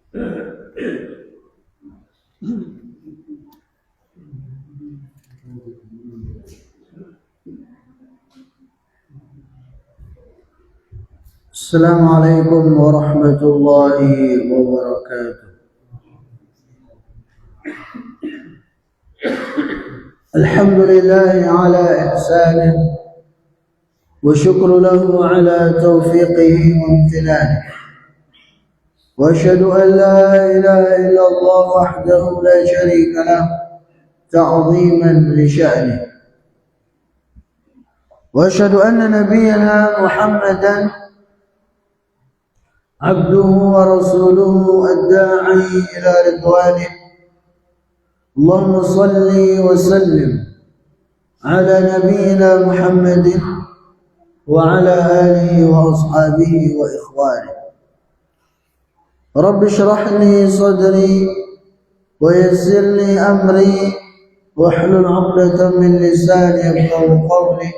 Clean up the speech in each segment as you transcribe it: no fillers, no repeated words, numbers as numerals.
Assalamualaikum warahmatullahi wabarakatuh. Alhamdulillahi ala ihsanih wa syukru lahu ala taufiqihi wa imtinanih. Wa asyhadu an la ilaha illallah wahdahu la syarika lah ta'ziman li sya'nih. Wa asyhadu anna nabiyyana Muhammadan عبده ورسوله الداعي إلى رضوانه. اللهم صل وسلم على نبينا محمد وعلى آله وأصحابه وإخوانه. رب اشرح لي صدري ويسر لي أمري واحلل عقدة من لساني يفقهوا قولي.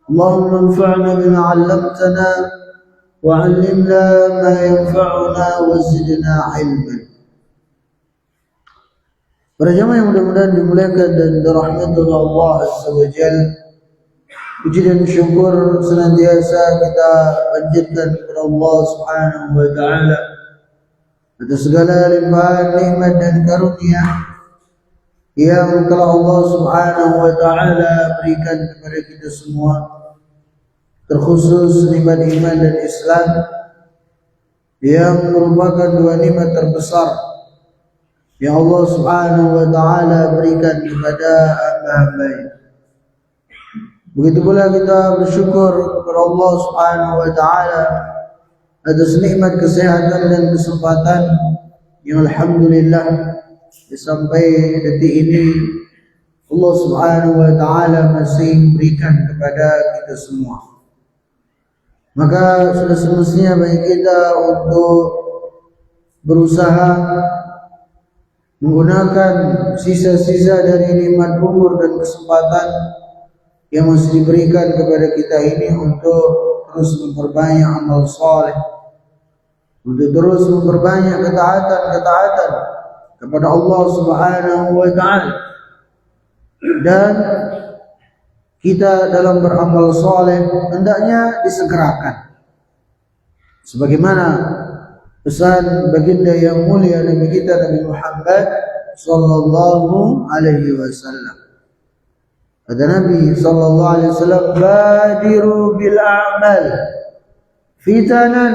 اللهم انفعنا بما علمتنا وعلمنا ما ينفعنا وزدنا علما. Para jamaah yang mudah-mudahan dimuliakan dan dirahmati oleh Allah Azza wa Jalla, puji dan syukur senantiasa kita panjatkan kepada Allah Subhanahu wa taala atas segala limpahan nikmat dan karunia yang telah Allah Subhanahu wa taala berikan kepada kita semua, terkhusus nikmat iman dan Islam yang merupakan dua nikmat terbesar yang Allah Subhanahu wa taala berikan kepada hamba-hambanya. Begitu pula kita bersyukur kepada Allah Subhanahu wa taala atas nikmat kesehatan dan kesempatan yang alhamdulillah sampai detik ini Allah Subhanahu wa taala masih berikan kepada kita semua. Maka sudah semestinya bagi kita untuk berusaha menggunakan sisa-sisa dari nikmat umur dan kesempatan yang masih diberikan kepada kita ini untuk terus memperbanyak amal saleh, untuk terus memperbanyak ketaatan kepada Allah Subhanahu wa taala. Dan kita dalam beramal soleh hendaknya disegerakan, sebagaimana pesan baginda yang mulia Nabi kita Nabi Muhammad sallallahu alaihi wasallam. Kata Nabi sallallahu alaihi wasallam, badiru bil a'mal fitanan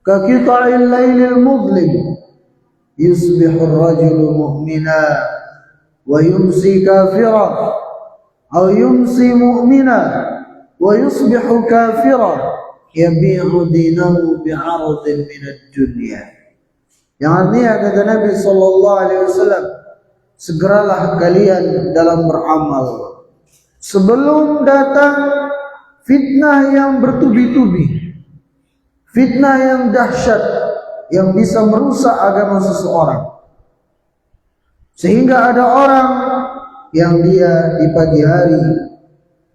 ka qita'il lailil mudlim yusbihu ar-rajulu mu'mina wa yumsi kafira أو يمسي مؤمنا ويصبح كافرا يبيع دينه بعرض من الدنيا. Yang artinya kata Nabi sallallahu alaihi wasallam, segeralah kalian dalam beramal sebelum datang fitnah yang bertubi-tubi, fitnah yang dahsyat yang bisa merusak agama seseorang, sehingga ada orang yang dia di pagi hari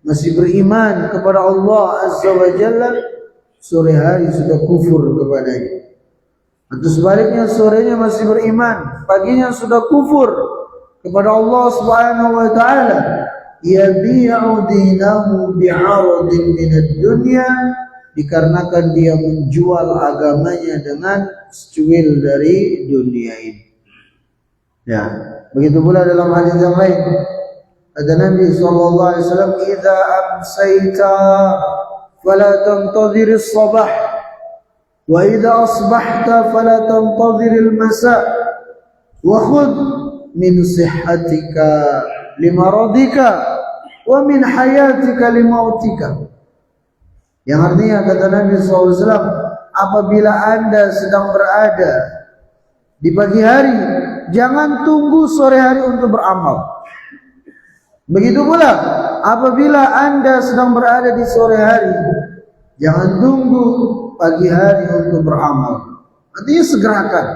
masih beriman kepada Allah Azza wa Jalla, sore hari sudah kufur kepadanya. Atau sebaliknya, sorenya masih beriman, paginya sudah kufur kepada Allah Subhanahu wa taala. Yabi'u dinahu bi'aradin minad dunya, dikarenakan dia menjual agamanya dengan secuil dari dunia ini. Ya, begitu pula dalam hadis yang lain ada Nabi sallallahu alaihi wasallam, "Idza amsayta fala tantadhir as-sabah wa idza asbahta fala tantadhir al-masa wa khudh min sihhatika limaradika wa min hayatika limautika." Yang artinya kata Nabi sallallahu alaihi wasallam, apabila Anda sedang berada di pagi hari, jangan tunggu sore hari untuk beramal. Begitu pula apabila Anda sedang berada di sore hari, jangan tunggu pagi hari untuk beramal. Artinya segerakan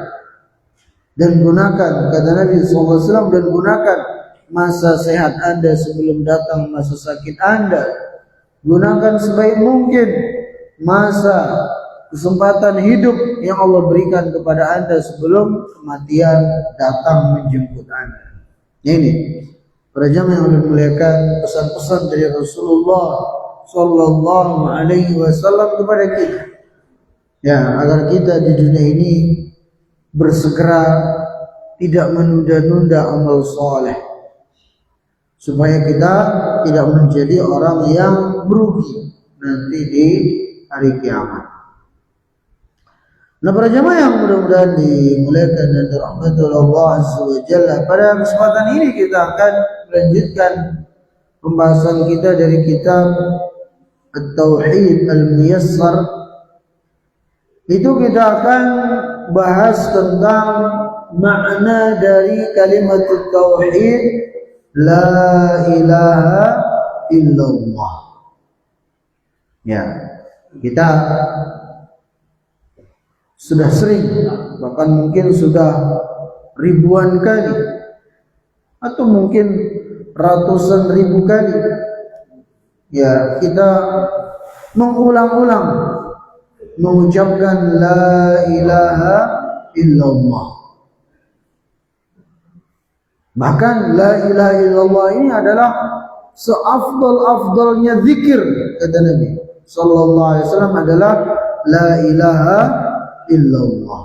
dan gunakan, kata Nabi SAW, dan gunakan masa sehat Anda sebelum datang masa sakit Anda. Gunakan sebaik mungkin masa kesempatan hidup yang Allah berikan kepada Anda sebelum kematian datang menjemput Anda. Ini para jamaah yang dimuliakan, pesan-pesan dari Rasulullah Sallallahu Alaihi Wasallam kepada kita, ya, agar kita di dunia ini bersegera tidak menunda-nunda amal soleh, supaya kita tidak menjadi orang yang merugi nanti di hari kiamat. Nah, para jamaah yang mudah-mudahan dimuliakan dan dirahmati oleh Allah Azza wa Jalla, pada kesempatan ini kita akan melanjutkan pembahasan kita dari kitab At-Tauhid Al-Muyassar. Itu kita akan bahas tentang makna dari kalimat tauhid la ilaha illallah. Ya, kita sudah sering, bahkan mungkin sudah ribuan kali atau mungkin ratusan ribu kali, ya, kita mengulang-ulang mengucapkan la ilaha illallah. Bahkan la ilaha illallah ini adalah seafdal-afdalnya zikir, kata Nabi sallallahu alaihi wasallam, adalah la ilaha illallah.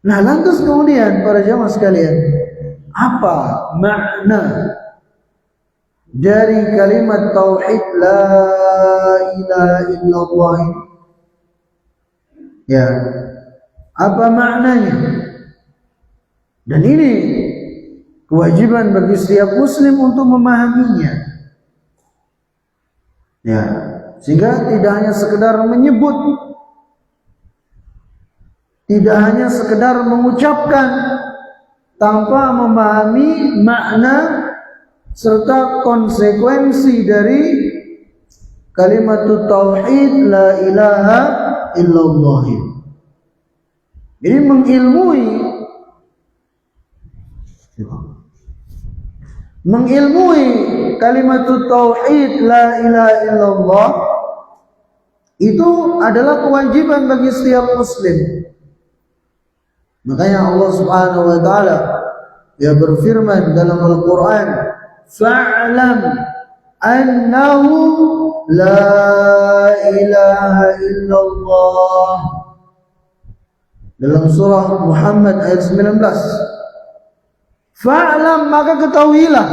Nah, lantas kemudian para jamaah sekalian, apa makna dari kalimat tauhid la ilaha illallah ini? Ya, apa maknanya? Dan ini kewajiban bagi setiap muslim untuk memahaminya. Ya, sehingga tidak hanya sekedar menyebut, tidak hanya sekedar mengucapkan tanpa memahami makna serta konsekuensi dari kalimat tauhid la ilaha illallah. Jadi mengilmui kalimat tauhid la ilaha illallah itu adalah kewajiban bagi setiap muslim. Makanya Allah Subhanahu wa taala dia berfirman dalam Al-Qur'an, fa'lam annahu la ilaha illallah, dalam surah Muhammad ayat 19. Fa'lam, maka ketahuilah,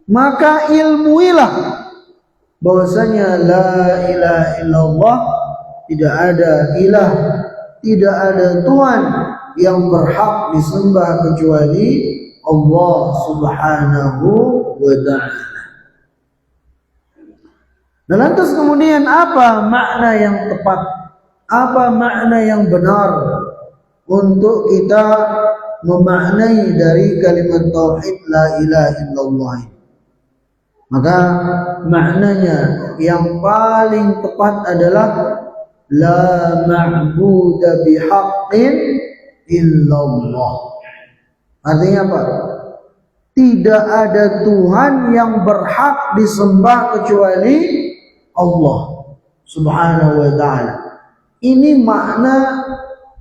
maka ilmuilah bahwasanya la ilaha illallah, tidak ada ilah, tidak ada Tuhan yang berhak disembah kecuali Allah Subhanahu wa ta'ala. Nah, lantas kemudian apa makna yang tepat, apa makna yang benar untuk kita memaknai dari kalimat tauhid la ilaha illallah? Maka maknanya yang paling tepat adalah la ma'budu bihaqqin illallah. Artinya apa? Tidak ada Tuhan yang berhak disembah kecuali Allah Subhanahu wa ta'ala. Ini makna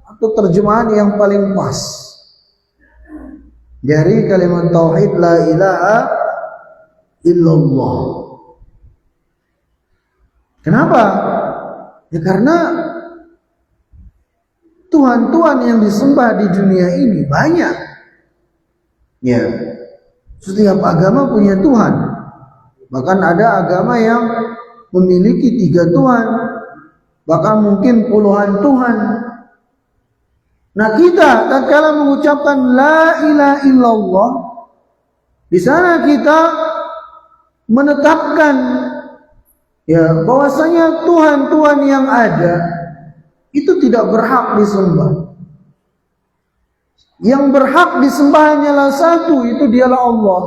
atau terjemahan yang paling pas dari kalimat tauhid la ilaha illallah. Kenapa? Ya karena Tuhan-Tuhan yang disembah di dunia ini banyak. Ya, setiap agama punya Tuhan. Bahkan ada agama yang memiliki 3 Tuhan, bahkan mungkin puluhan Tuhan. Nah, kita tatkala mengucapkan la ilaha illallah, di sana kita menetapkan ya bahwasanya Tuhan-Tuhan yang ada itu tidak berhak disembah. Yang berhak disembah hanyalah satu, itu dialah Allah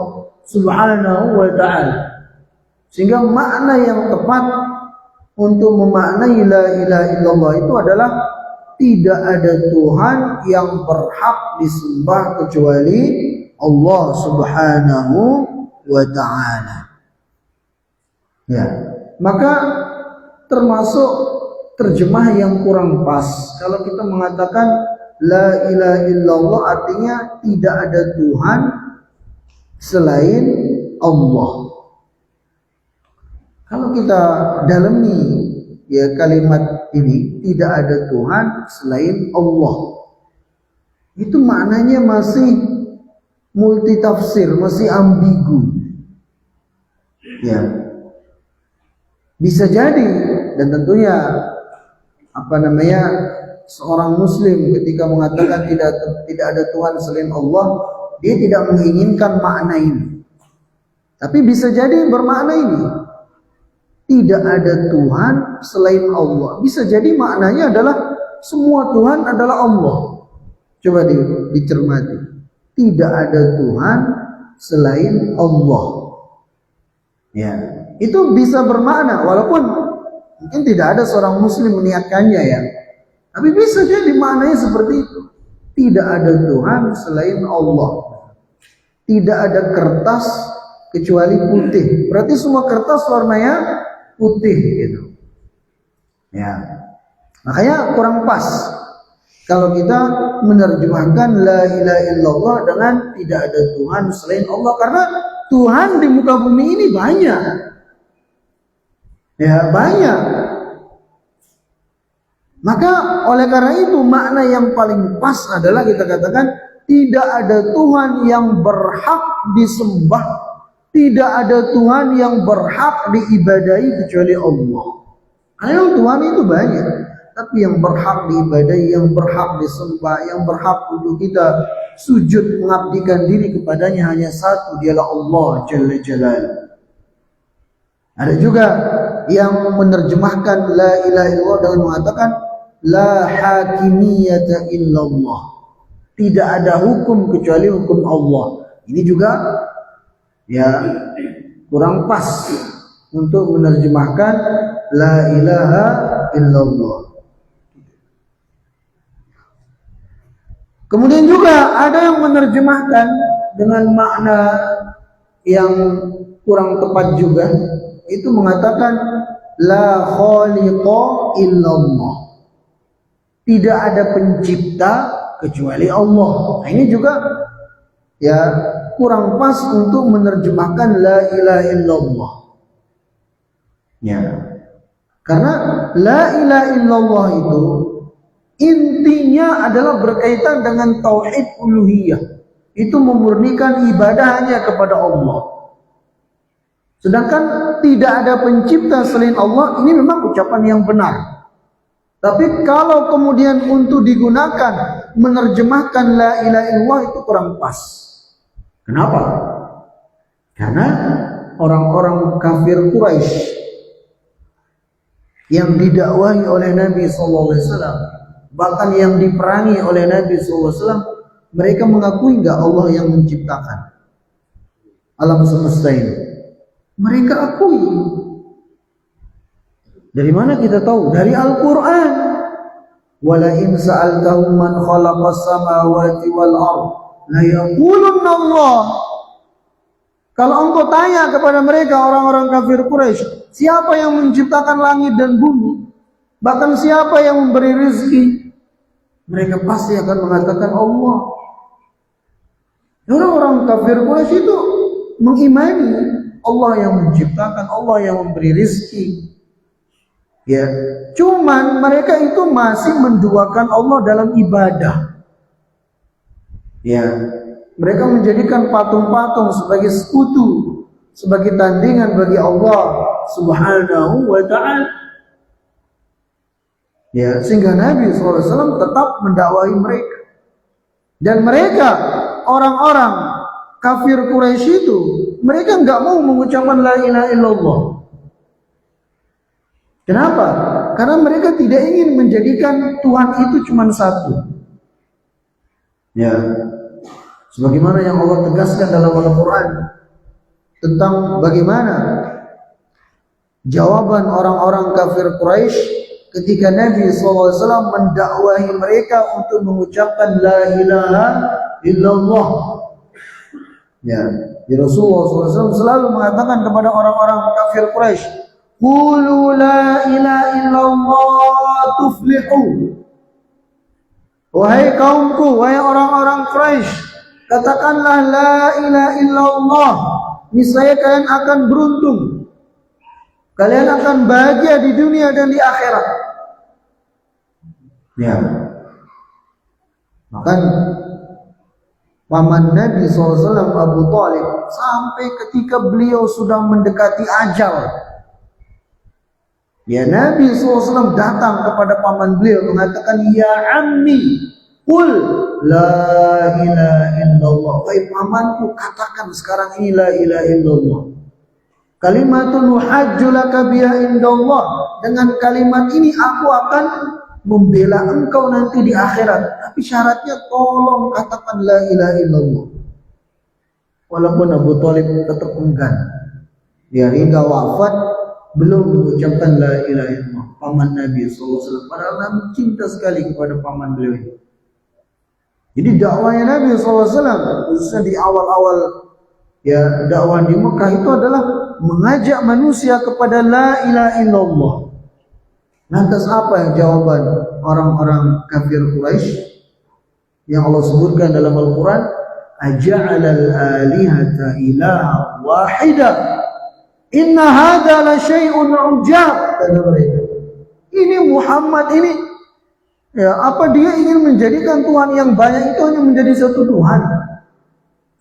Subhanahu wa ta'ala. Sehingga makna yang tepat untuk memaknai la ilaha illallah itu adalah tidak ada Tuhan yang berhak disembah kecuali Allah Subhanahu wa ta'ala. Ya, maka termasuk terjemah yang kurang pas. Kalau kita mengatakan la ilaha illallah artinya tidak ada Tuhan selain Allah. Kalau kita dalami ya kalimat ini, tidak ada Tuhan selain Allah, itu maknanya masih multitafsir, masih ambigu. Ya, bisa jadi, dan tentunya seorang Muslim ketika mengatakan tidak ada Tuhan selain Allah, dia tidak menginginkan makna ini. Tapi bisa jadi bermakna ini, tidak ada Tuhan selain Allah. Bisa jadi maknanya adalah semua Tuhan adalah Allah. Coba dicermati. Tidak ada Tuhan selain Allah. Ya, itu bisa bermakna walaupun mungkin tidak ada seorang Muslim meniatkannya ya. Tapi bisa jadi maknanya seperti itu. Tidak ada Tuhan selain Allah. Tidak ada kertas kecuali putih. Berarti semua kertas warnanya putih gitu. Ya. Makanya kurang pas kalau kita menerjemahkan la ilaha illallah dengan tidak ada Tuhan selain Allah, karena Tuhan di muka bumi ini banyak. Ya, banyak. Maka oleh karena itu makna yang paling pas adalah kita katakan tidak ada Tuhan yang berhak disembah, tidak ada Tuhan yang berhak diibadahi kecuali Allah. Karena Tuhan itu banyak, tapi yang berhak diibadahi, yang berhak disembah, yang berhak untuk kita sujud mengabdikan diri kepadanya hanya satu, dialah Allah Jalla Jalaluhu. Ada juga yang menerjemahkan la ilaha illallah dengan mengatakan la hakimiyata illallah. Tidak ada hukum kecuali hukum Allah. Ini juga ya kurang pas untuk menerjemahkan la ilaha illallah. Kemudian juga ada yang menerjemahkan dengan makna yang kurang tepat juga, itu mengatakan la khaliqa illallah. Tidak ada pencipta kecuali Allah. Nah, ini juga ya kurang pas untuk menerjemahkan la ilaha illallah. Ya. Karena la ilaha illallah itu intinya adalah berkaitan dengan tauhid uluhiyah. Itu memurnikan ibadah hanya kepada Allah. Sedangkan tidak ada pencipta selain Allah, ini memang ucapan yang benar. Tapi kalau kemudian untuk digunakan menerjemahkan la ilaha illallah itu kurang pas. Kenapa? Karena orang-orang kafir Quraisy yang didakwahi oleh Nabi SAW, bahkan yang diperangi oleh Nabi SAW, mereka mengakui enggak Allah yang menciptakan alam semesta ini? Mereka akui. Dari mana kita tahu? Dari Al-Quran. Wala in sa'altahum man khalaqas samawati wal ard la yaqulunna Allah. Kalau engkau tanya kepada mereka orang-orang kafir Quraisy, siapa yang menciptakan langit dan bumi? Bahkan siapa yang memberi rezeki? Mereka pasti akan mengatakan Allah. Orang-orang kafir Quraisy itu mengimani Allah yang menciptakan, Allah yang memberi rezeki. Ya, cuman mereka itu masih menduakan Allah dalam ibadah. Ya, mereka menjadikan patung-patung sebagai sekutu, sebagai tandingan bagi Allah Subhanahu wa ta'ala. Ya, sehingga Nabi SAW tetap mendakwahi mereka. Dan mereka, orang-orang kafir Quraisy itu, mereka enggak mau mengucapkan la ilaha illallah. Kenapa? Karena mereka tidak ingin menjadikan Tuhan itu cuma satu. Ya, sebagaimana yang Allah tegaskan dalam Al-Quran tentang bagaimana jawaban orang-orang kafir Quraisy ketika Nabi SAW mendakwahi mereka untuk mengucapkan la ilaha illallah. Ya, Rasulullah SAW selalu mengatakan kepada orang-orang kafir Quraisy, qulu la ilaha illallah tuflihu. Wahai kaumku, wahai orang-orang Quraisy, katakanlah la ilaha illallah, niscaya kalian akan beruntung. Kalian akan bahagia di dunia dan di akhirat. Ya. Maka paman Nabi SAW Abu Thalib sampai ketika beliau sudah mendekati ajal, ya Nabi SAW datang kepada paman beliau mengatakan, ya ammi, qul la ilaha illallah. Wahai pamanku, katakan sekarang ini la ilaha illallah. Kalimatun hajju laka biha indallah. Dengan kalimat ini aku akan membela engkau nanti di akhirat. Tapi syaratnya tolong katakan la ilaha illallah. Walaupun Abu Thalib tetap enggan. Dia hingga wafat belum mengucapkan la ilaha illallah. Paman Nabi SAW, padahal Nabi cinta sekali kepada paman beliau ini. Jadi dakwahnya Nabi SAW khususnya di awal-awal ya dakwah di Mekah itu adalah mengajak manusia kepada la ilaha illallah. Lantas apa yang jawaban orang-orang kafir Quraisy yang Allah sebutkan dalam Al-Quran? Aja'alal alihata ilaha wahida inna hadha la syai'un ujab. Kata mereka, ini Muhammad ini, ya apa dia ingin menjadikan Tuhan yang banyak itu hanya menjadi satu Tuhan?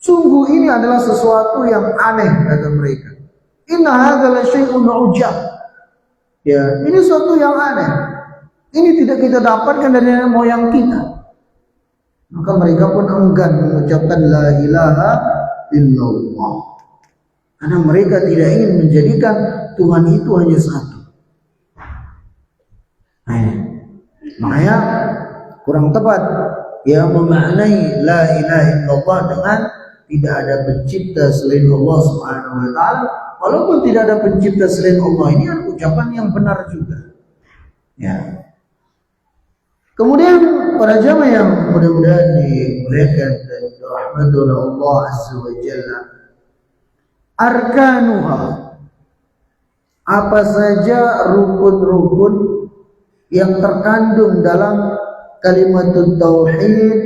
Sungguh ini adalah sesuatu yang aneh, kata mereka. Inna hadza la syai'un ujab. Ya, ini sesuatu yang aneh. Ini tidak kita dapatkan dari nenek moyang kita. Maka mereka pun enggan mengucapkan la ilaha illallah. Karena mereka tidak ingin menjadikan Tuhan itu hanya satu. Nah, makanya kurang tepat ya memaknai la ilaha illallah dengan tidak ada pencipta selain Allah Subhanahu wa taala. Walaupun tidak ada pencipta selain Allah, ini adalah ucapan yang benar juga. Ya. Kemudian para jamaah yang mudah-mudahan dimuliakan dan dirahmati oleh Allah Azza wa Jalla, arkanuha, apa saja rukun-rukun yang terkandung dalam kalimat tauhid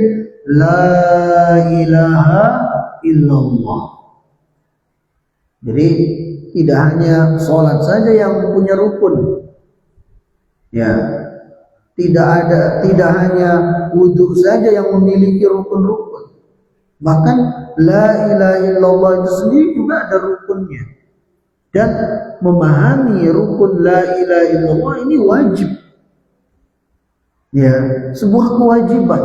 la ilaha illallah. Jadi tidak hanya sholat saja yang punya rukun, ya, tidak hanya wudhu saja yang memiliki rukun-rukun. Bahkan la ilaha illallah itu sendiri juga ada rukunnya. Dan memahami rukun la ilaha illallah ini wajib. Ya, sebuah kewajiban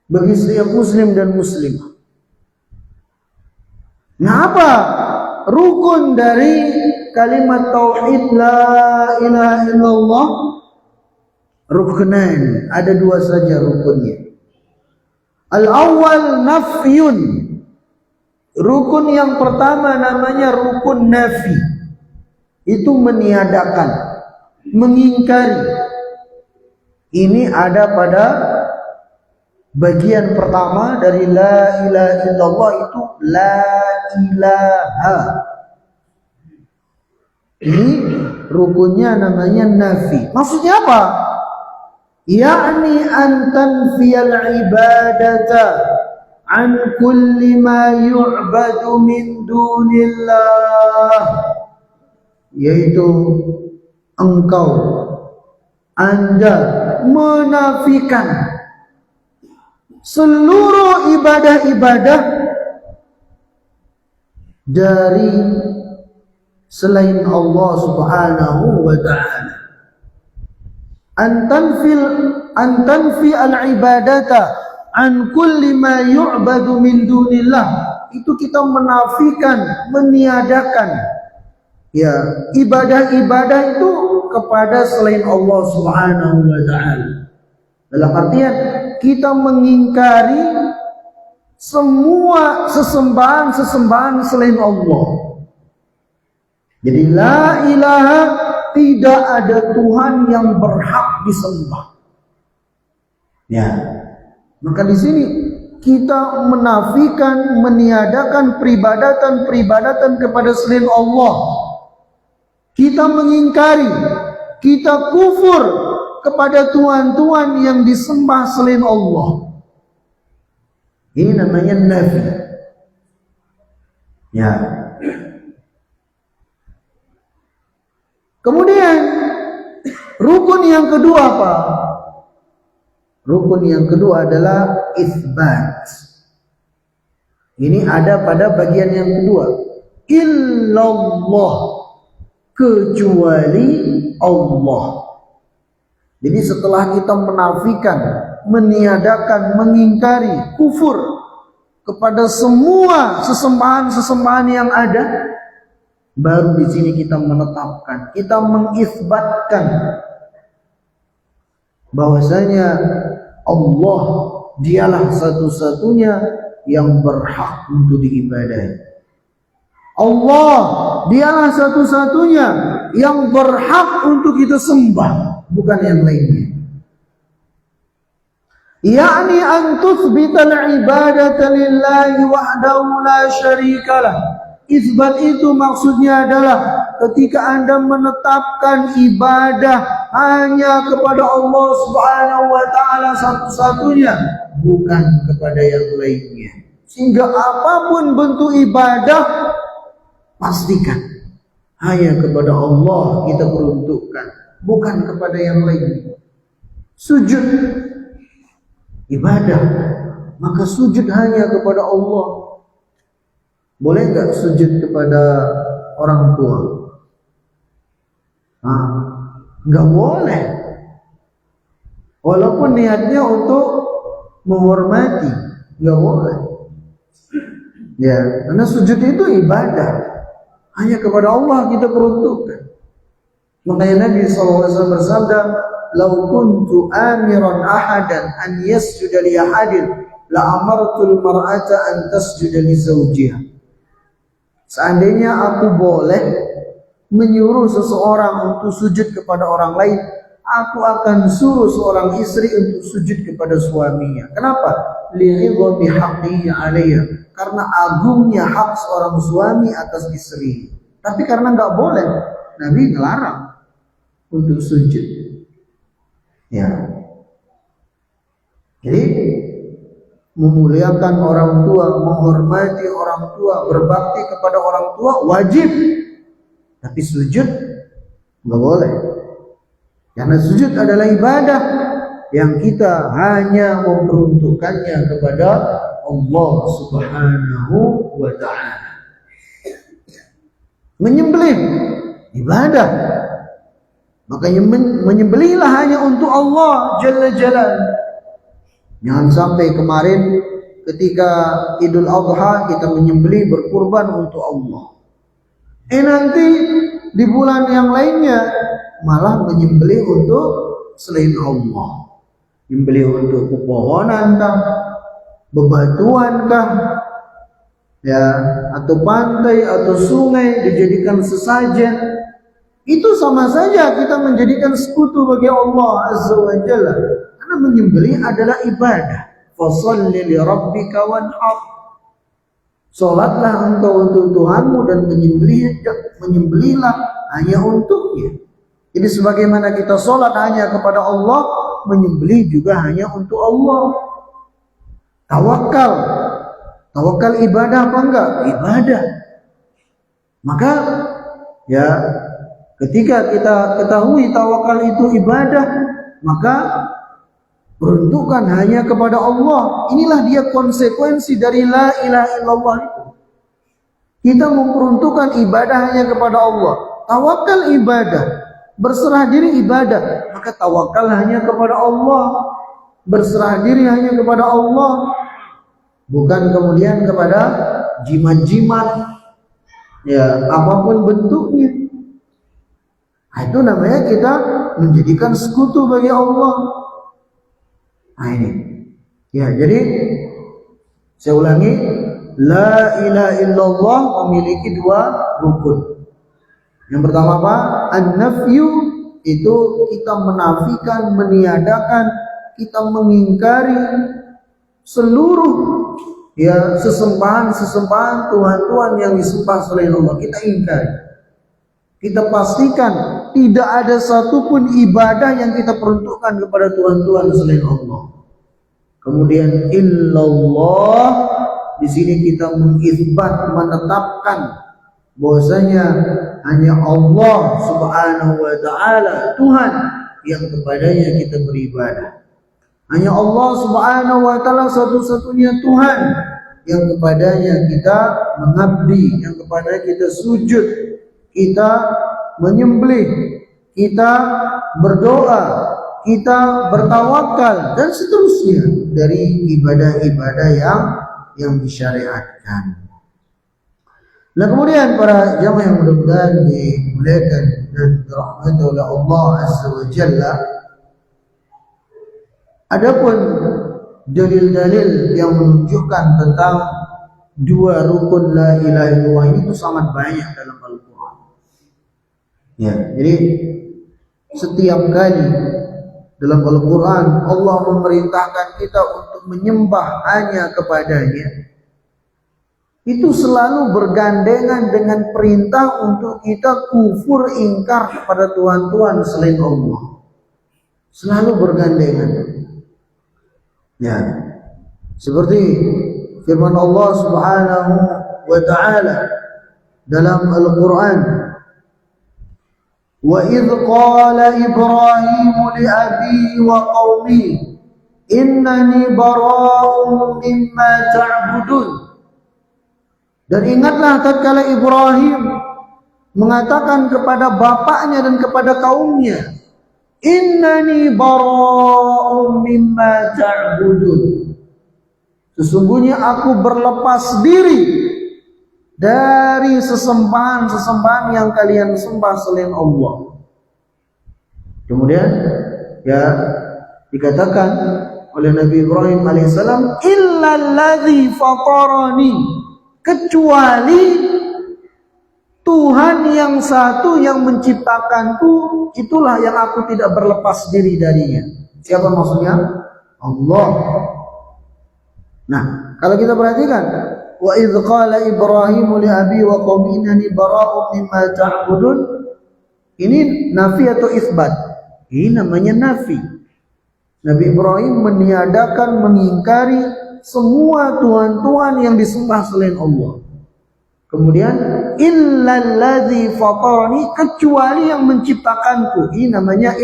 bagi setiap muslim dan muslimah. Nah, apa rukun dari kalimat tauhid la ilaha illallah? Rukunan, ada dua saja rukunnya. Al-awwal nafyun. Rukun yang pertama namanya rukun nafi. Itu meniadakan, mengingkari. Ini ada pada bagian pertama dari la ilaha illallah, itu la ilaha. Ini rukunnya namanya nafi. Maksudnya apa? Yakni an tanfiyal ibadata an kulli ma yu'badu min dunillah, yaitu engkau, Anda menafikan seluruh ibadah-ibadah dari selain Allah Subhanahu wa ta'ala. An tanfi al-ibadata an kulli ma yu'badu min dunillah. Itu kita menafikan, meniadakan ya ibadah-ibadah itu kepada selain Allah Subhanahu wa ta'ala. Dalam artian kita mengingkari semua sesembahan selain Allah. Jadi la ilaha, tidak ada Tuhan yang berhak disembah. Ya. Maka di sini kita menafikan, meniadakan peribadatan kepada selain Allah. kita mengingkari, kita kufur kepada tuhan-tuhan yang disembah selain Allah. Ini namanya nafi. Ya. Kemudian rukun yang kedua apa? Rukun yang kedua adalah itsbat. Ini ada pada bagian yang kedua. Illallah, kecuali Allah. Jadi setelah kita menafikan, meniadakan, mengingkari, kufur kepada semua sesembahan-sesembahan yang ada, baru di sini kita menetapkan, kita mengisbatkan bahwasanya Allah dialah satu-satunya yang berhak untuk diibadahi. Allah dialah satu-satunya yang berhak untuk kita sembah, bukan yang lainnya. Yakni an tuthbital ibadata lillahi wahdahu la syarikalah. Isbat itu maksudnya adalah ketika Anda menetapkan ibadah hanya kepada Allah Subhanahu wa taala satu-satunya, bukan kepada yang lainnya. Sehingga apapun bentuk ibadah, pastikan hanya kepada Allah kita peruntukkan, bukan kepada yang lainnya. Sujud ibadah, maka sujud hanya kepada Allah. Boleh enggak sujud kepada orang tua? Enggak boleh. Walaupun niatnya untuk menghormati, enggak boleh. Ya, karena sujud itu ibadah. Hanya kepada Allah kita peruntukkan. Makanya Nabi SAW bersabda, "Lau kuntu amiran ahadan an yasjuda li ahadin, la amartul mar'ata an tasjuda li zawjiha." Seandainya aku boleh menyuruh seseorang untuk sujud kepada orang lain, aku akan suruh seorang istri untuk sujud kepada suaminya. Kenapa? Li'idhami haqqihi 'alayha. Karena agungnya hak seorang suami atas istri. Tapi karena enggak boleh, Nabi melarang untuk sujud. Ya. Jadi memuliakan orang tua, menghormati orang tua, berbakti kepada orang tua wajib. Tapi sujud enggak boleh. Karena sujud adalah ibadah yang kita hanya memperuntukkannya kepada Allah Subhanahu wa ta'ala. Menyembelih ibadah. Makanya menyembelihlah hanya untuk Allah Jalla Jalaluhu. Jangan sampai kemarin ketika Idul Adha kita menyembelih berkurban untuk Allah. Nanti di bulan yang lainnya malah menyembelih untuk selain Allah. Menyembelih untuk pepohonan kah, bebatuan kah, ya, atau pantai atau sungai dijadikan sesajen. Itu sama saja kita menjadikan sekutu bagi Allah Azza wa Jalla. Karena menyembelih adalah ibadah. Fasholli li rabbika wanhar. Salatlah engkau untuk Tuhanmu dan menyembelihlah hanya untuknya. Jadi sebagaimana kita salat hanya kepada Allah, menyembelih juga hanya untuk Allah. Tawakal. Tawakal ibadah apa enggak? Ibadah. Maka ya ketika kita ketahui tawakal itu ibadah, maka peruntukan hanya kepada Allah. Inilah dia konsekuensi dari la ilaha illallah itu. Kita memperuntukkan ibadah hanya kepada Allah. Tawakal ibadah, berserah diri ibadah. Maka tawakal hanya kepada Allah, berserah diri hanya kepada Allah, bukan kemudian kepada jimat-jimat, ya apapun bentuknya. Itu namanya kita menjadikan sekutu bagi Allah. Nah ini, ya jadi saya ulangi, la ilaha illallah memiliki dua rukun. Yang pertama apa? An-nafyu, itu kita menafikan, meniadakan, kita mengingkari seluruh ya sesembahan Tuhan-Tuhan yang disembah selain Allah, kita ingkari. kita pastikan tidak ada satupun ibadah yang kita peruntukkan kepada Tuhan-Tuhan selain Allah. Kemudian illallah, di sini kita mengisbat, menetapkan bahwasanya hanya Allah Subhanahu wa taala Tuhan yang kepadanya kita beribadah. Hanya Allah Subhanahu wa taala satu-satunya Tuhan yang kepadanya kita mengabdi, yang kepadanya kita sujud, kita menyembelih, kita berdoa, kita bertawakal dan seterusnya dari ibadah-ibadah yang disyariatkan. Nah, kemudian para jamaah yang mudah-mudahan dimuliakan dan dirahmati oleh Allah Azza wa Jalla, adapun dalil-dalil yang menunjukkan tentang dua rukun la ilaha illallah ini itu sangat banyak dalam Al-Quran. Ya, jadi setiap kali dalam Al-Quran Allah memerintahkan kita untuk menyembah hanya kepadanya, itu selalu bergandengan dengan perintah untuk kita kufur ingkar kepada Tuhan-Tuhan selain Allah. Selalu bergandengan. Ya, seperti firman Allah Subhanahu wa taala dalam Al-Quran, wa idh qala Ibrahim li abihi wa qaumihi innani bara'un mimma ta'budun. Dan ingatlah tatkala Ibrahim mengatakan kepada bapaknya dan kepada kaumnya, innani bara'un mimma ta'budun. Sesungguhnya aku berlepas diri dari sesembahan-sesembahan yang kalian sembah selain Allah. Kemudian ya dikatakan oleh Nabi Ibrahim alaihissalam, illalladzi fatarani, kecuali Tuhan yang satu yang menciptakanku, itulah yang aku tidak berlepas diri darinya. Siapa maksudnya? Allah. Nah, kalau kita perhatikan, wa idz qala Ibrahim li abi wa qaumi innani bara'un mimma ta'budun, ini nafi atau isbat? Ini namanya nafi. Nabi Ibrahim meniadakan, mengingkari semua tuhan-tuhan yang disembah selain Allah. Kemudian illalladzi fatarani, kecuali yang menciptakanku. Ini namanya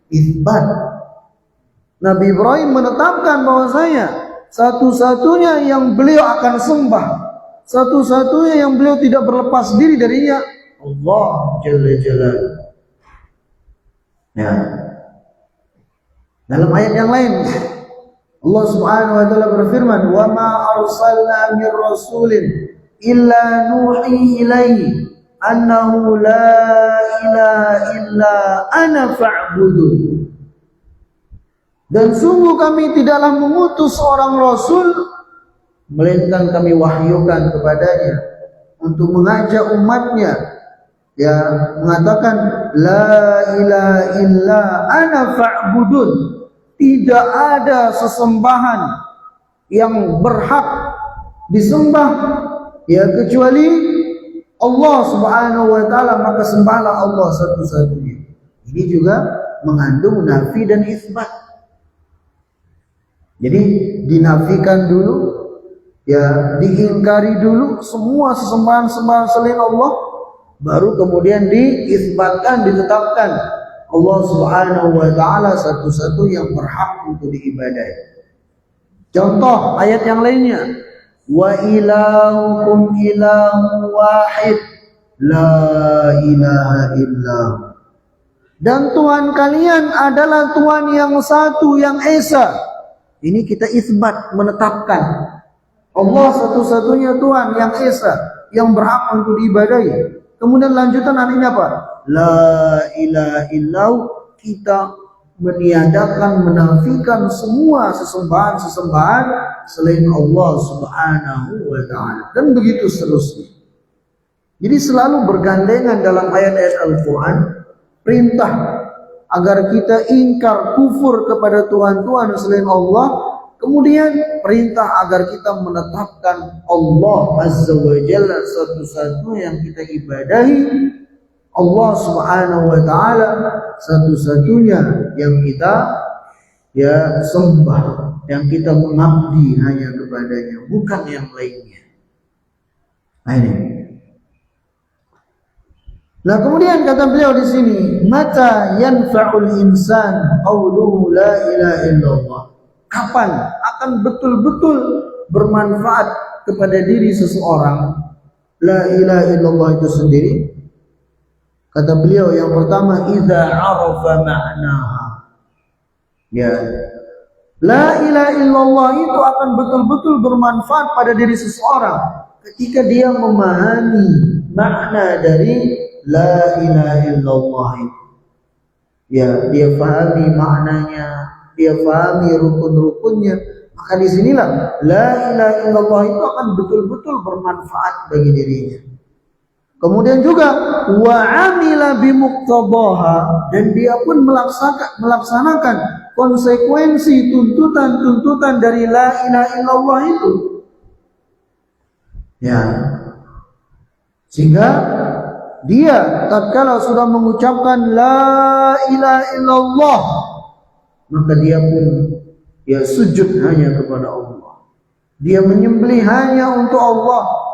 isbat. Nabi Ibrahim menetapkan bahwasanya satu-satunya yang beliau akan sembah, satu-satunya yang beliau tidak berlepas diri darinya, Allah Jalla Jalaluhu. Ya. Dalam ayat yang lain Allah Subhanahu wa taala berfirman, "Wa ma arsalna min rasulin illa nuhi ilaihi annahu la ilaha illa ana fa'budun." Dan sungguh kami tidaklah mengutus seorang rasul melainkan kami wahyukan kepadanya untuk mengajak umatnya, ya, mengatakan la ilaha illa ana fa'budun. Tidak ada sesembahan yang berhak disembah ya kecuali Allah Subhanahu wa taala, maka sembahlah Allah satu-satunya. Ini juga mengandung nafi dan isbat. Jadi dinafikan dulu, ya, diingkari dulu semua sesembahan-sembahan selain Allah, baru kemudian diisbatkan, ditetapkan Allah Subhanahu wa taala satu-satu yang berhak untuk diibadahi. Contoh ayat yang lainnya, wa ilahukum ilahun wahid la ilaha illahu. Dan Tuhan kalian adalah Tuhan yang satu, yang esa. Ini kita isbat, menetapkan Allah satu-satunya Tuhan yang esa, yang berhak untuk diibadahi. Kemudian lanjutan artinya apa? La ilaha illallah, kita meniadakan, menafikan semua sesembahan-sesembahan selain Allah Subhanahu wa taala, dan begitu seterusnya. Jadi selalu bergandengan dalam ayat-ayat Al-Quran perintah agar kita ingkar, kufur kepada Tuhan-Tuhan selain Allah, kemudian perintah agar kita menetapkan Allah Azza wa Jalla satu-satu yang kita ibadahi, Allah Subhanahu wa taala satu-satunya yang kita sembah, yang kita mengabdi hanya kepadanya, bukan yang lainnya. Nah, ini. Nah, kemudian kata beliau di sini, mata yanfa'ul insan qauluhu la ilaha illallah. Kapan akan betul-betul bermanfaat kepada diri seseorang la ilaha illallah itu sendiri? Kata beliau yang pertama, idza arafa ma'naha. Ya. La ilaha illallah itu akan betul-betul bermanfaat pada diri seseorang ketika dia memahami makna dari la ilaha illallah itu. Ya, dia pahami maknanya, dia pahami rukun-rukunnya, maka disinilah la ilaha illallah itu akan betul-betul bermanfaat bagi dirinya. Kemudian juga wa amila bimuqtadaha, dan dia pun melaksanakan konsekuensi tuntutan-tuntutan dari la ilaha illallah itu. Ya. Sehingga dia tatkala sudah mengucapkan la ilaha illallah, maka dia pun sujud hanya kepada Allah. Dia menyembelih hanya untuk Allah.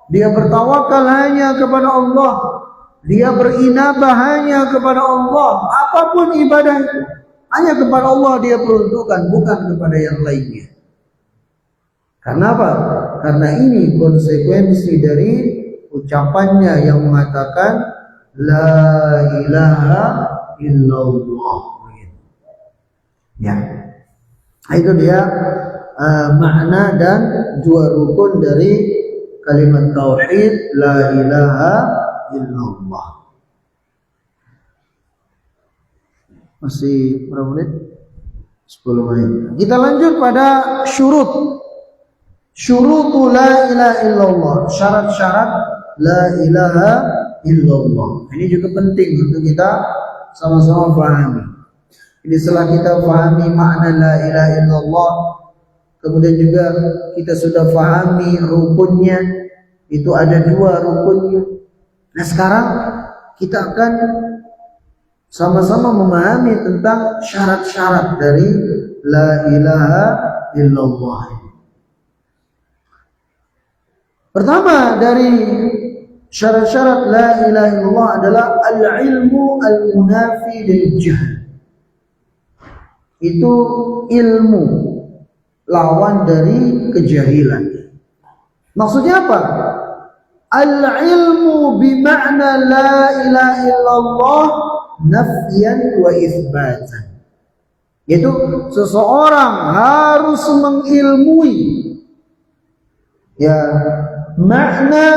Dia bertawakal hanya kepada Allah. Dia berinabah hanya kepada Allah. Apapun ibadah itu, hanya kepada Allah dia peruntukkan, bukan kepada yang lainnya. Karena apa? Karena ini konsekuensi dari ucapannya yang mengatakan la ilaha illallah. Ya. Itu dia makna dan dua rukun dari kalimat tauhid la ilaha illallah. Masih berapa menit? 10 menit. Kita lanjut pada syurut la ilaha illallah, syarat-syarat la ilaha illallah. Ini juga penting untuk kita sama-sama pahami. Jadi setelah kita pahami makna la ilaha illallah, kemudian juga kita sudah pahami rukunnya, itu ada 2 rukunnya. Nah, sekarang kita akan sama-sama memahami tentang syarat-syarat dari la ilaha illallah. Pertama dari syarat-syarat la ilaha illallah adalah al-ilmu al-munafi lil jahl. Itu ilmu lawan dari kejahilan. Maksudnya apa? Al-ilmu bima'na la ilaha illallah nafyan wa itsbatan. Yaitu seseorang harus mengilmui makna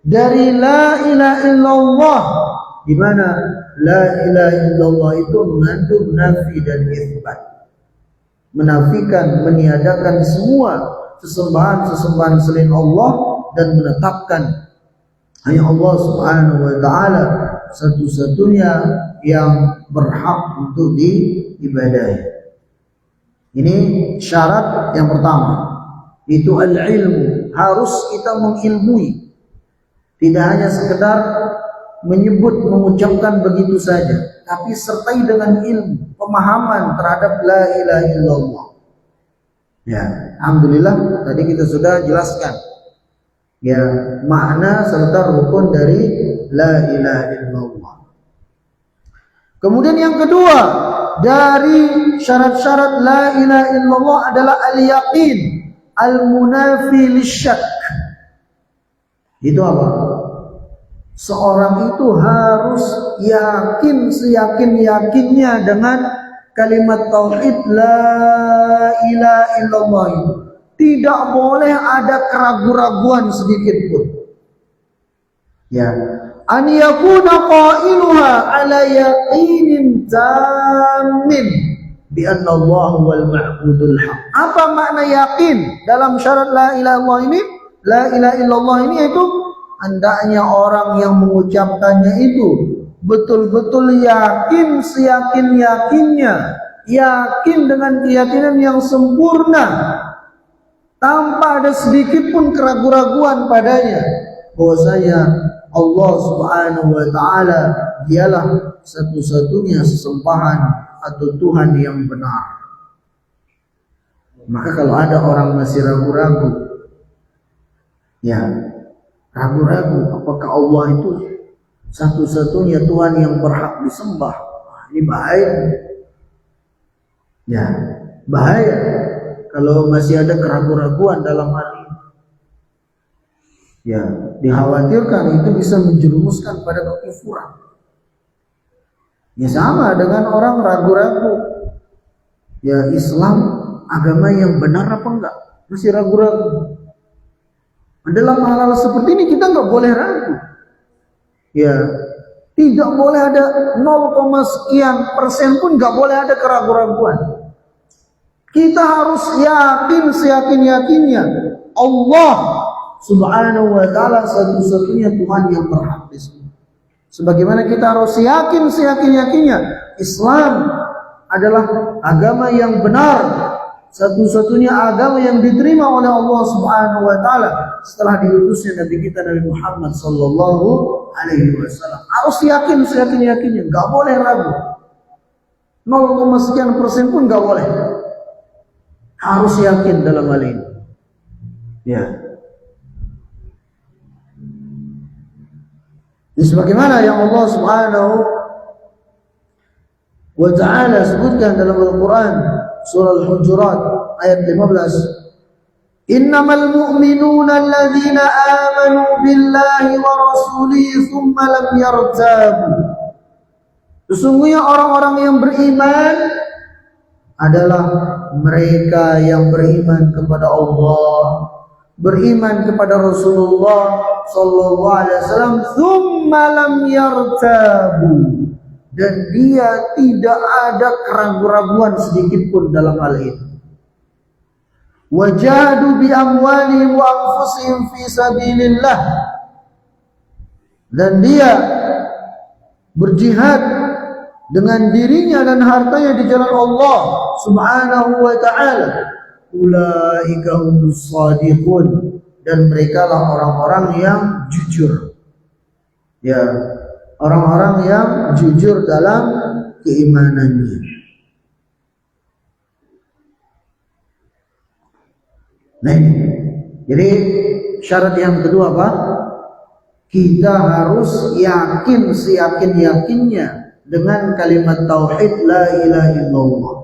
dari la ilaha illallah, di mana la ilaha illallah itu mengandung nafi dan itsbat. Menafikan, meniadakan semua sesembahan-sesembahan selain Allah dan menetapkan hanya Allah Subhanahu wa taala satu-satunya yang berhak untuk diibadahi. Ini syarat yang pertama. Itu al-ilmu, harus kita mengilmui. Tidak hanya sekedar menyebut, mengucapkan begitu saja, tapi sertai dengan ilmu, pemahaman terhadap la ilaha illallah. Ya, alhamdulillah tadi kita sudah jelaskan makna serta rukun dari la ilaha illallah. Kemudian yang kedua dari syarat-syarat la ilaha illallah adalah al-yaqin al-munafi lisyak. Itu apa? Seorang itu harus yakin seyakin-yakinnya dengan kalimat tauhid la ilaha illallah itu. Tidak boleh ada keraguan-raguan sedikit pun. An yakuna qailuha ala yaqinin tamin bi anna Allah wal ma'budul haq. Apa makna yakin dalam syarat la ilaha illallah ini? La ilaha illallah ini itu hendaknya orang yang mengucapkannya itu betul-betul yakin seyakin-yakinnya, yakin dengan keyakinan yang sempurna, tanpa ada sedikit pun keraguan-raguan padanya, bahwasanya Allah Subhanahu wa taala dialah satu-satunya sesembahan atau Tuhan yang benar. Maka kalau ada orang masih ragu-ragu, ya ragu-ragu apakah Allah itu satu-satunya Tuhan yang berhak disembah, ini bahaya. Ya, bahaya kalau masih ada keraguan-raguan dalam hal ini. Ya, dikhawatirkan itu bisa menjerumuskan pada kekufuran. Ya sama dengan orang ragu-ragu. Ya Islam agama yang benar apa enggak? Masih ragu-ragu. Dalam hal-hal seperti ini kita nggak boleh ragu. Ya, tidak boleh ada 0,sekian% pun nggak boleh ada keraguan-raguan. Kita harus yakin seyakin-yakinnya Allah Subhanahu wa ta'ala satu-satunya Tuhan yang berhak disembah. Sebagaimana kita harus yakin seyakin-yakinnya Islam adalah agama yang benar, satu-satunya agama yang diterima oleh Allah Subhanahu wa ta'ala setelah diutusnya Nabi kita Nabi Muhammad sallallahu alaihi wasallam. Harus yakin seyakin-yakinnya, enggak boleh ragu. 0,sekian% pun enggak boleh. Harus yakin dalam hal ini. Ya. Sebagaimana yang Allah Subhanahu wa ta'ala sebutkan dalam Al-Quran surah Al-Hujurat ayat 15, innamal mu'minuna alladhina amanu billahi wa rasulihi thumma lam yartabu. Sesungguhnya orang-orang yang beriman adalah mereka yang beriman kepada Allah, beriman kepada Rasulullah sallallahu alaihi wasallam, thumma lam yartabu, dan dia tidak ada keraguan-raguan sedikit pun dalam hal itu. Wajahadu bi amwalihim wa anfusihim fi sabilillah, dan dia berjihad dengan dirinya dan hartanya di jalan Allah Subhanahu wa ta'ala. Ulaika humus shadiqun, dan mereka lah orang-orang yang jujur. Ya, orang-orang yang jujur dalam keimanannya. Nah ini, jadi syarat yang kedua apa? Kita harus yakin seyakin-yakinnya dengan kalimat tauhid la ilaha illallah,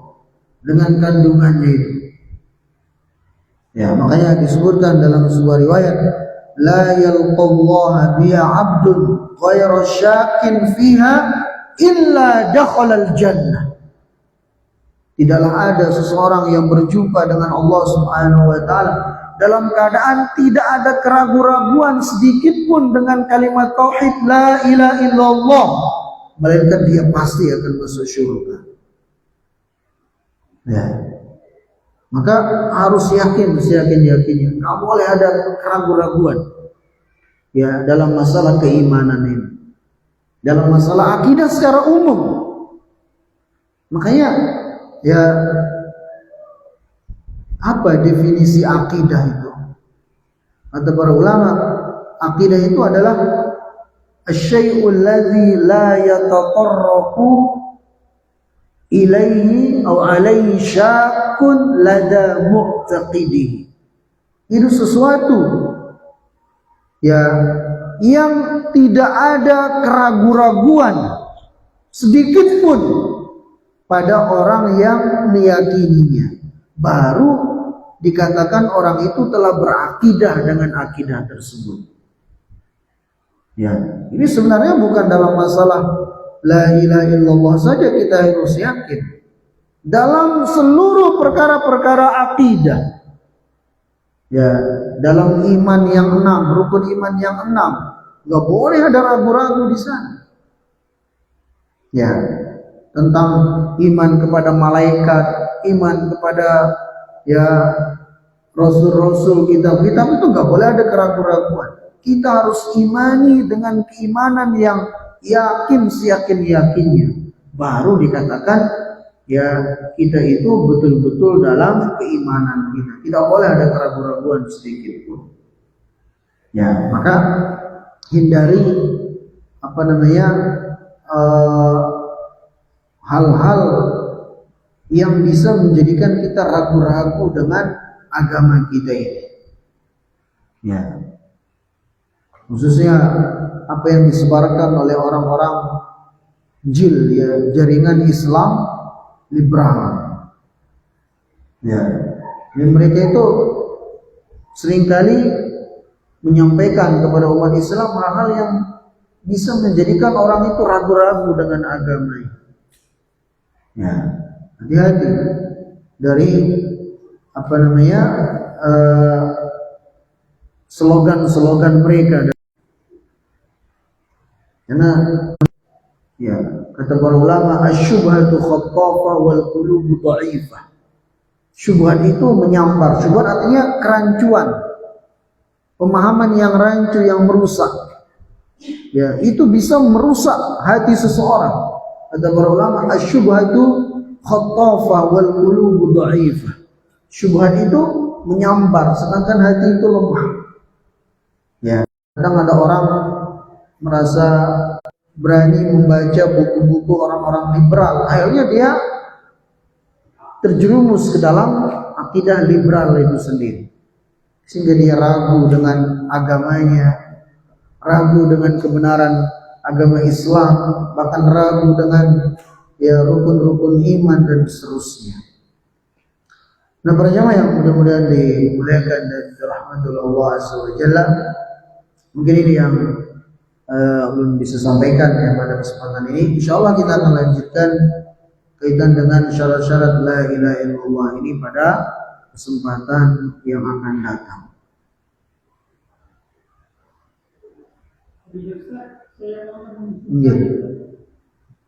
dengan kandungannya itu. Ya, makanya disebutkan dalam sebuah riwayat, la yalqallaha biha 'abdun ghayra syakin fiha illa dakhala al-jannah. Tidaklah ada seseorang yang berjumpa dengan Allah Subhanahu wa taala dalam keadaan tidak ada keraguan-raguan sedikit pun dengan kalimat tauhid la ilaha illallah, melainkan dia pasti akan masuk surga. Ya. Maka harus yakin seyakin-yakinnya, nggak boleh ada keraguan-raguan ya dalam masalah keimanan ini, dalam masalah akidah secara umum. Makanya ya, apa definisi akidah itu? Kata para ulama, akidah itu adalah asy-syai'ul ladzi la yatatarraqu ilaihi atau alaihi syakun lada mu'taqidihi. Itu sesuatu ya yang tidak ada keraguan-raguan sedikit pun pada orang yang meyakininya, baru dikatakan orang itu telah berakidah dengan akidah tersebut. Ya, ini sebenarnya bukan dalam masalah la ilaha illallah saja kita harus yakin. Dalam seluruh perkara-perkara akidah, ya, dalam iman yang 6, rukun iman yang 6, nggak boleh ada ragu-ragu di sana. Ya, tentang iman kepada malaikat, iman kepada ya rasul-rasul, kitab-kitab, itu nggak boleh ada keraguan-raguan. Kita harus imani dengan keimanan yang yakin seyakin-yakinnya, baru dikatakan ya kita itu betul-betul dalam keimanan kita. Tidak boleh ada keraguan-raguan sedikit pun. Ya, maka hindari apa namanya hal-hal yang bisa menjadikan kita ragu-ragu dengan agama kita ini. Ya. Khususnya apa yang disebarkan oleh orang-orang JIL, ya, jaringan Islam liberal. Ya. Dan mereka itu seringkali menyampaikan kepada umat Islam hal-hal yang bisa menjadikan orang itu ragu-ragu dengan agama ini. Ya, hati-hati dari apa namanya slogan-slogan mereka. Karena ya kata para ulama, asyubhatu khattafah wal qulubu dha'ifah. Syubhat itu menyampar. Syubhat artinya kerancuan, pemahaman yang rancu, yang merusak. Ya, itu bisa merusak hati seseorang. Kata para ulama, asyubhatu khattafah wal qulubu dha'ifah. Syubhat itu menyampar, sedangkan hati itu lemah. Ya, kadang ada orang merasa berani membaca buku-buku orang-orang liberal, akhirnya dia terjerumus ke dalam akidah liberal itu sendiri, sehingga dia ragu dengan agamanya, ragu dengan kebenaran agama Islam, bahkan ragu dengan ya rukun-rukun iman dan seterusnya. Nah, para jamaah yang mudah-mudahan dimuliakan dan dirahmati Allah SWT, mungkin ini yang belum bisa sampaikan ya pada kesempatan ini. Insyaallah kita akan lanjutkan kaitan dengan syarat-syarat la ilaha illallah ini pada kesempatan yang akan datang. Iya.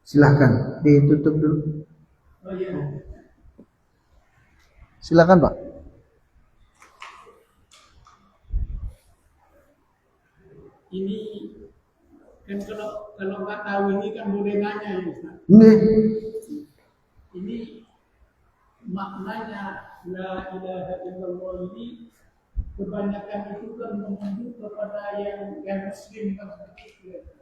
Silahkan ditutup dulu. Silakan Pak. Ini kan kalau nggak tahu ini kan boleh nanya ya Ustaz. Ini maknanya la ilaha illallah ini kebanyakan itu kan menuju kepada yang muslim kan begitu.